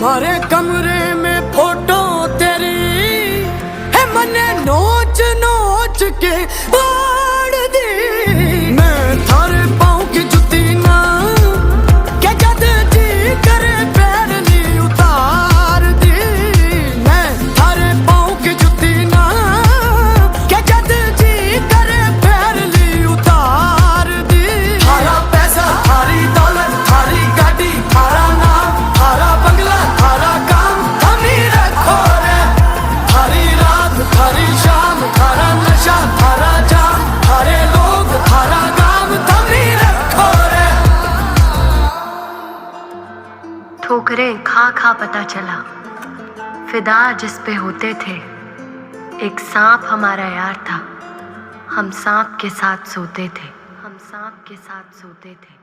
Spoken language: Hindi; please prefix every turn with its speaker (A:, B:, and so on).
A: मारे कमरे में फोटो तेरी है, मने नोच नोच के फाड़ दी। मैं थारे पाँव की जुती ना क्या जद जी करे पैर ली उतार दी। मैं थारे पाँव की जुती ना क्या जद जी करे पैर ली उतार दी। थारा पैसा थारी दौलत थारी गाड़ी थारा नाम थारा बंगला थारा काम थमी रखो रे। थारी रात थारी शाम थारा नशा थारा जाम थारे लोग थारा काम थमी रखो रे।
B: ठोकरें खा खा पता चला फिदा जिस पे होते थे। एक सांप हमारा यार था, हम सांप के साथ सोते थे, हम सांप के साथ सोते थे।